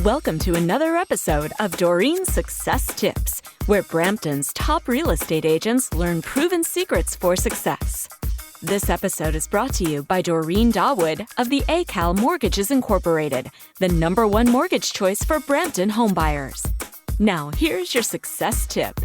Welcome to another episode of Doreen's Success Tips, where Brampton's top real estate agents learn proven secrets for success. This episode is brought to you by Doreen Dawood of the ACAL Mortgages Incorporated, the #1 mortgage choice for Brampton homebuyers. Now, here's your success tip.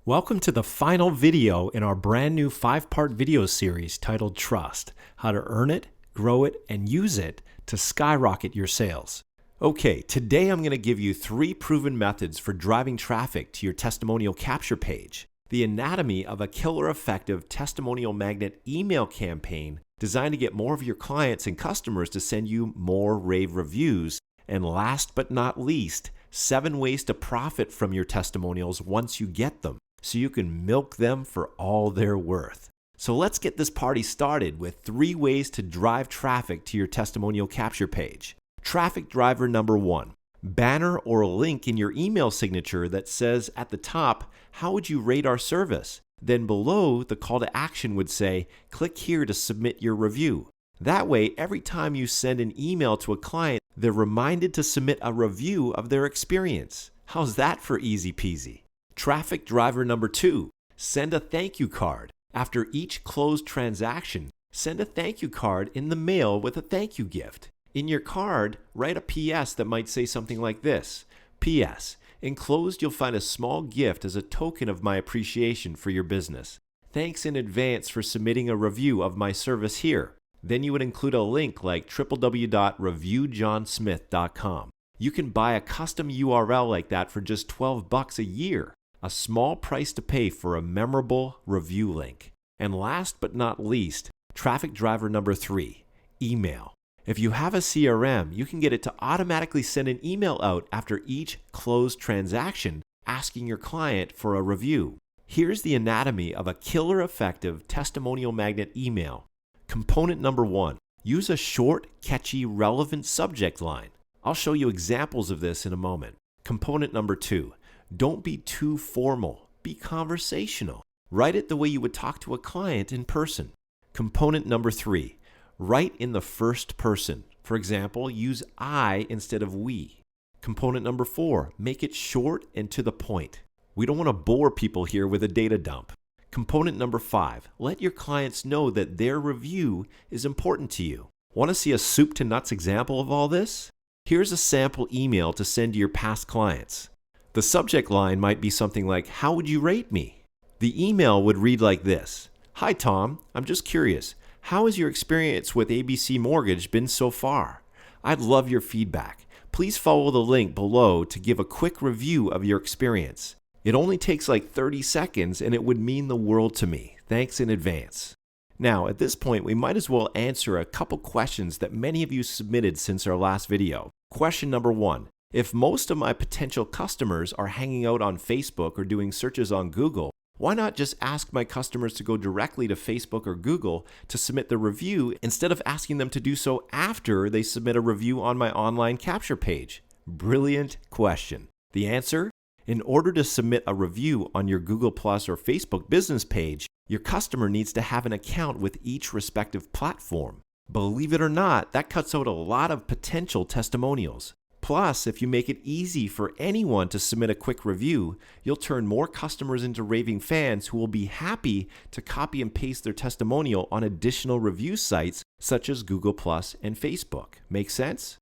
Welcome to the final video in our brand new 5-part video series titled Trust: How to Earn It, Grow It, and Use It to Skyrocket Your Sales. Okay, today I'm going to give you 3 proven methods for driving traffic to your testimonial capture page. The anatomy of a killer effective testimonial magnet email campaign designed to get more of your clients and customers to send you more rave reviews. And last but not least, 7 ways to profit from your testimonials once you get them, so you can milk them for all they're worth. So let's get this party started with 3 ways to drive traffic to your testimonial capture page. Traffic driver number 1, banner or a link in your email signature that says at the top, "How would you rate our service?" Then below, the call to action would say, "Click here to submit your review." That way, every time you send an email to a client, they're reminded to submit a review of their experience. How's that for easy peasy? Traffic driver number 2, send a thank you card. After each closed transaction, send a thank you card in the mail with a thank you gift. In your card, write a PS that might say something like this: PS, enclosed you'll find a small gift as a token of my appreciation for your business. Thanks in advance for submitting a review of my service here. Then you would include a link like www.reviewjohnsmith.com. You can buy a custom URL like that for just $12 a year. A small price to pay for a memorable review link. And last but not least, traffic driver number 3, email. If you have a CRM, you can get it to automatically send an email out after each closed transaction asking your client for a review. Here's the anatomy of a killer effective testimonial magnet email. Component number 1, use a short, catchy, relevant subject line. I'll show you examples of this in a moment. Component number 2, don't be too formal, be conversational. Write it the way you would talk to a client in person. Component number 3, write in the first person. For example, use I instead of we. Component number 4, make it short and to the point. We don't want to bore people here with a data dump. Component number 5, let your clients know that their review is important to you. Want to see a soup to nuts example of all this? Here's a sample email to send to your past clients. The subject line might be something like, "How would you rate me?" The email would read like this: "Hi Tom, I'm just curious. How has your experience with ABC Mortgage been so far? I'd love your feedback. Please follow the link below to give a quick review of your experience. It only takes like 30 seconds and it would mean the world to me. Thanks in advance." Now, at this point, we might as well answer a couple questions that many of you submitted since our last video. Question number 1. If most of my potential customers are hanging out on Facebook or doing searches on Google, why not just ask my customers to go directly to Facebook or Google to submit the review instead of asking them to do so after they submit a review on my online capture page? Brilliant question. The answer? In order to submit a review on your Google Plus or Facebook business page, your customer needs to have an account with each respective platform. Believe it or not, that cuts out a lot of potential testimonials. Plus, if you make it easy for anyone to submit a quick review, you'll turn more customers into raving fans who will be happy to copy and paste their testimonial on additional review sites such as Google Plus and Facebook. Make sense?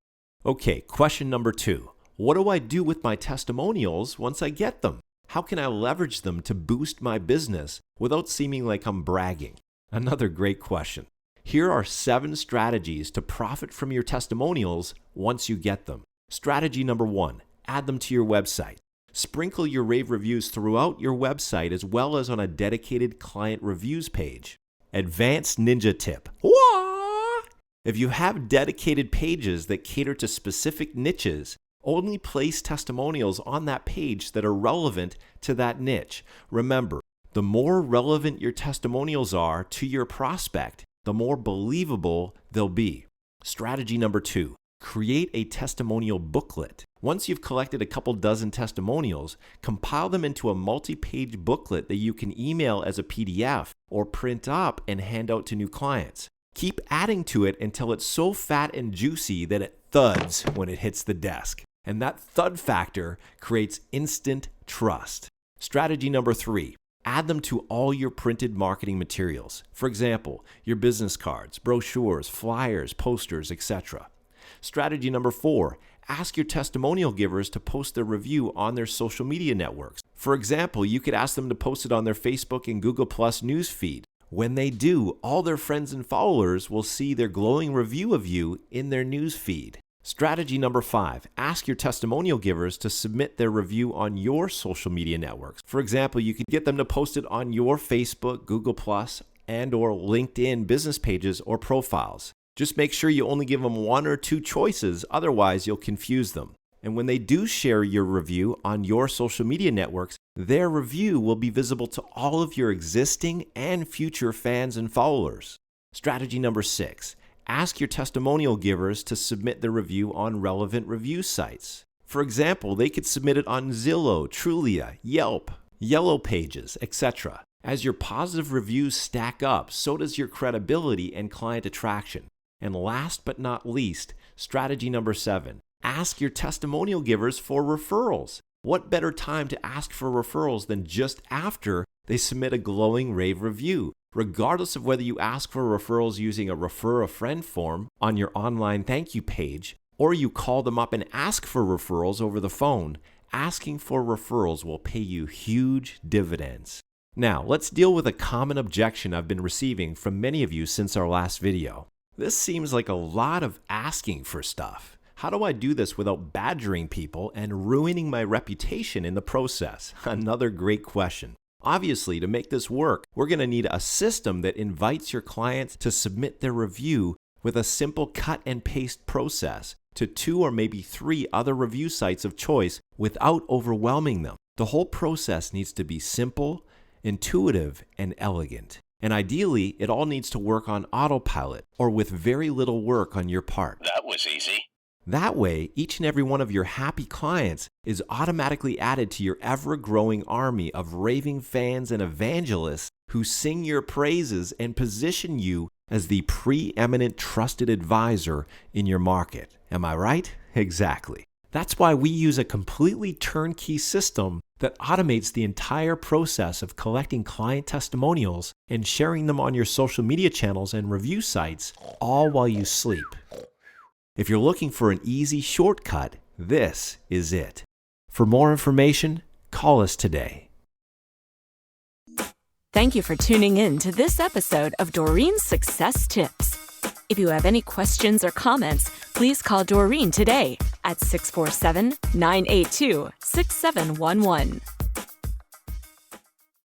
Okay, question number 2. What do I do with my testimonials once I get them? How can I leverage them to boost my business without seeming like I'm bragging? Another great question. Here are 7 strategies to profit from your testimonials once you get them. Strategy number 1, add them to your website. Sprinkle your rave reviews throughout your website as well as on a dedicated client reviews page. Advanced ninja tip. Wah! If you have dedicated pages that cater to specific niches, only place testimonials on that page that are relevant to that niche. Remember, the more relevant your testimonials are to your prospect, the more believable they'll be. Strategy number 2, create a testimonial booklet. Once you've collected a couple dozen testimonials, compile them into a multi-page booklet that you can email as a PDF or print up and hand out to new clients. Keep adding to it until it's so fat and juicy that it thuds when it hits the desk. And that thud factor creates instant trust. Strategy number 3, add them to all your printed marketing materials. For example, your business cards, brochures, flyers, posters, etc. Strategy number 4, ask your testimonial givers to post their review on their social media networks. For example, you could ask them to post it on their Facebook and Google Plus news feed. When they do, all their friends and followers will see their glowing review of you in their news feed. Strategy number 5, ask your testimonial givers to submit their review on your social media networks. For example, you could get them to post it on your Facebook, Google Plus, and or LinkedIn business pages or profiles. Just make sure you only give them 1 or 2 choices, otherwise you'll confuse them. And when they do share your review on your social media networks, their review will be visible to all of your existing and future fans and followers. Strategy number 6, ask your testimonial givers to submit their review on relevant review sites. For example, they could submit it on Zillow, Trulia, Yelp, Yellow Pages, etc. As your positive reviews stack up, so does your credibility and client attraction. And last but not least, strategy number 7, ask your testimonial givers for referrals. What better time to ask for referrals than just after they submit a glowing rave review? Regardless of whether you ask for referrals using a refer a friend form on your online thank you page, or you call them up and ask for referrals over the phone, asking for referrals will pay you huge dividends. Now, let's deal with a common objection I've been receiving from many of you since our last video. This seems like a lot of asking for stuff. How do I do this without badgering people and ruining my reputation in the process? Another great question. Obviously, to make this work, we're going to need a system that invites your clients to submit their review with a simple cut and paste process to 2 or maybe 3 other review sites of choice without overwhelming them. The whole process needs to be simple, intuitive, and elegant. And ideally, it all needs to work on autopilot or with very little work on your part. That was easy. That way, each and every one of your happy clients is automatically added to your ever-growing army of raving fans and evangelists who sing your praises and position you as the preeminent trusted advisor in your market. Am I right? Exactly. That's why we use a completely turnkey system that automates the entire process of collecting client testimonials and sharing them on your social media channels and review sites, all while you sleep. If you're looking for an easy shortcut, this is it. For more information, call us today. Thank you for tuning in to this episode of Doreen's Success Tips. If you have any questions or comments, please call Doreen today at 647-982-6711.